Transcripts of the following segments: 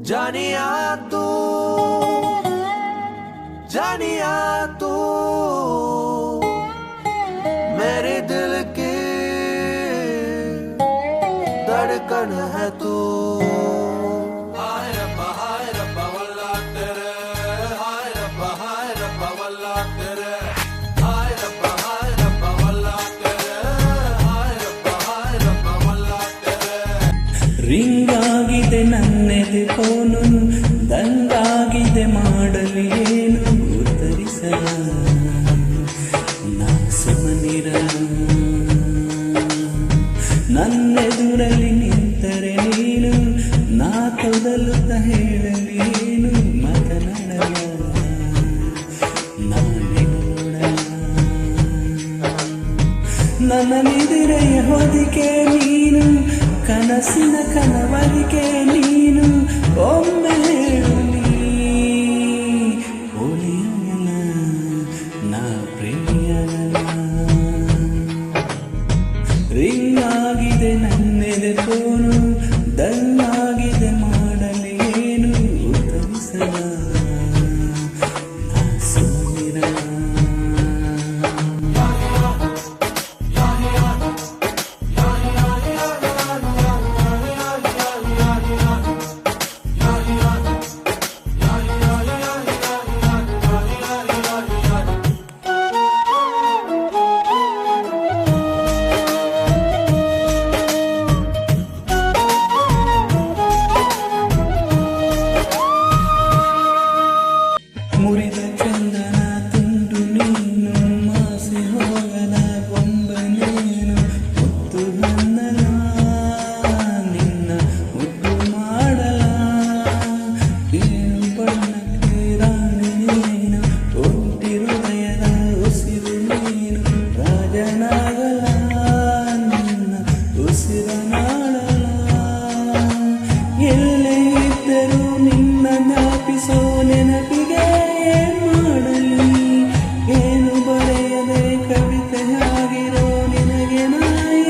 जानिया तू मेरे दिल की धड़कन है तू। हाय रब्बा वल्ला तेरे, हाय रब्बा वल्ला तेरे, हाय रब्बा वल्ला तेरे, हाय रब्बा वल्ला तेरे। ರಿಂಗ್ ಆಗಿದೆ ನನ್ನೆದೆ ಫೋನು, ದಂಗಾಗಿದೆ ಮಾಡಲಿ ಏನು ಉತ್ತರಿಸಲ ನಾ ಸುಮನಿರ. ನನ್ನೆದುರಲ್ಲಿ ನಿಂತರೆ ನೀನು, ನಾ ತೊದಲುತ್ತ ಹೇಳಲಿ ಏನು ಮಾತನಾಡಲ ನಾನೇ ನೋಡ. ನನ್ನ ನಿದಿರೆಯ ಹೊದಿಕೆ ನೀನು, ಕನಸಿನ ಕನವರಿಕೆ ನೀನು. ಒಮ್ಮೆ ಹೇಳು ನೀ ಹೋಲಿಯಲ್ಲ ನಾ ಪ್ರೇಮಿಯಲ್ಲ. ರಿಂಗ್ ಆಗಿದೆ ನನ್ನೆದೆ ಫೋನು, ದಂಗಾಗಿದೆ ಮಾಡಲಿ ಏನು ಉತ್ತರಿಸಲ ನಾ ಸುಮನಿರ. ಮುರಿದ ಚಂದನ ತುಂಡು ನೀನು, ಮಾಸಿ ಹೋಗಲ ಗೊಂಬ ನೀನು. ಮುತ್ತು ಹನ್ನಲ ನಿನ್ನ ಮುದ್ದು ಮಾಡಲ, ಏನು ಬಣ್ಣಕ್ಕೆ ರಾಣಿ ನೀನು, ಒಂಟಿ ಹೃದಯದ ಉಸಿರು ನೀನು. ರಾಜನಾಗಲ ನಿನ್ನ ಉಸಿರನಾಡಲ, ಎಲ್ಲೇ ಇದ್ದರೂ ನಿನ್ನ ಜ್ಞಾಪಿಸೋ ನೆನಪಿಗೆ ಮಾಡಲಿ. ಏನು ಬರೆಯದೆ ಕವಿತೆಯಾಗಿರೋ ನಿನಗೆ ನಾ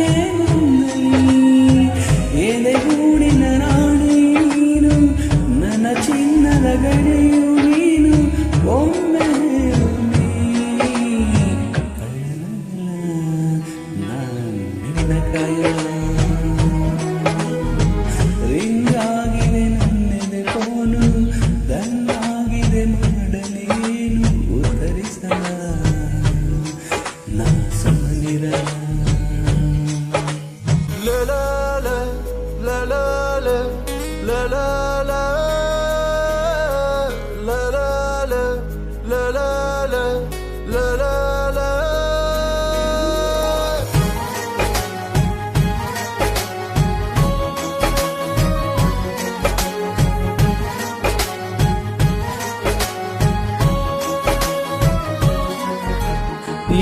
ಏನೊಂದಲಿ. ಎದೆಗೂಡಿನ ರಾಣಿ ನೀನು, ನನ್ನ ಚಿನ್ನದ ಗಡಿಯು ನೀನು. ಒಮ್ಮೆ ಹೇಳು ನೀ ಕೈಯಲ್ಲ ನಿನ್ನ ಕೈಯಲ್ಲ. ರಿಂಗ್ ಆಗಿದೆ ನನ್ನೆದೆ ಫೋನು, ದಂಗಾಗಿದೆ ಮಾಡಲಿ ಏನು ಉತ್ತರಿಸಲ ನಾ ಸುಮನಿರ. La la la la la la la la la la la la la la la la la.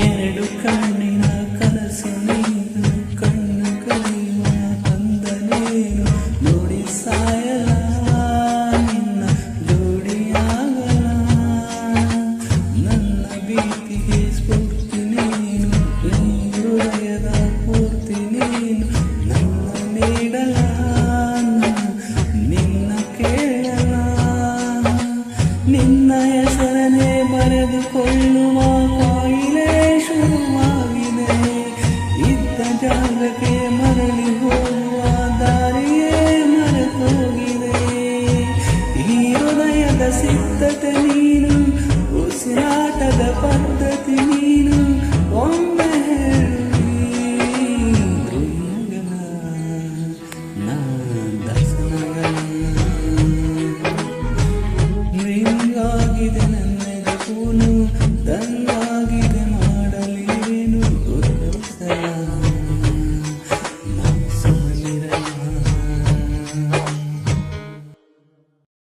ಎರಡು ಕಣ್ಣಿನ ಕನಸು ನೀನು, ಕಣ್ಣು ಕಲಿಯುವ ಅಂದ ನೀನು. ನೋಡಿ ಸಾಯಲ ನಿನ್ನ ಜೋಡಿಯಾಗಲ, ನನ್ನ ಭೀತಿಗೆ ಸ್ಫೂರ್ತಿ ನೀನು, ಈ ಹೃದಯದ ಪೂರ್ತಿ ನೀನು. ನನ್ನ ನೀಡಲ ನಿನ್ನ ಕೇಳಲ, ನಿನ್ನ ಹೆಸರನ್ನೇ ಬರೆದುಕೊಳ್ಳುವ ಕಾಯಿಲೆ ಶುರುವಾಗಿದೆ. ಇದ್ದ ಜಾಗಕ್ಕೆ ಮರಳಿ ಹೋಗುವ ದಾರಿಯೇ ಮರೆತೋಗಿದೆ. ಈ ಹೃದಯದ ಸಿದ್ಧತೆ ನೀನು, ಉಸಿರಾಟದ ಪದ್ಧತಿ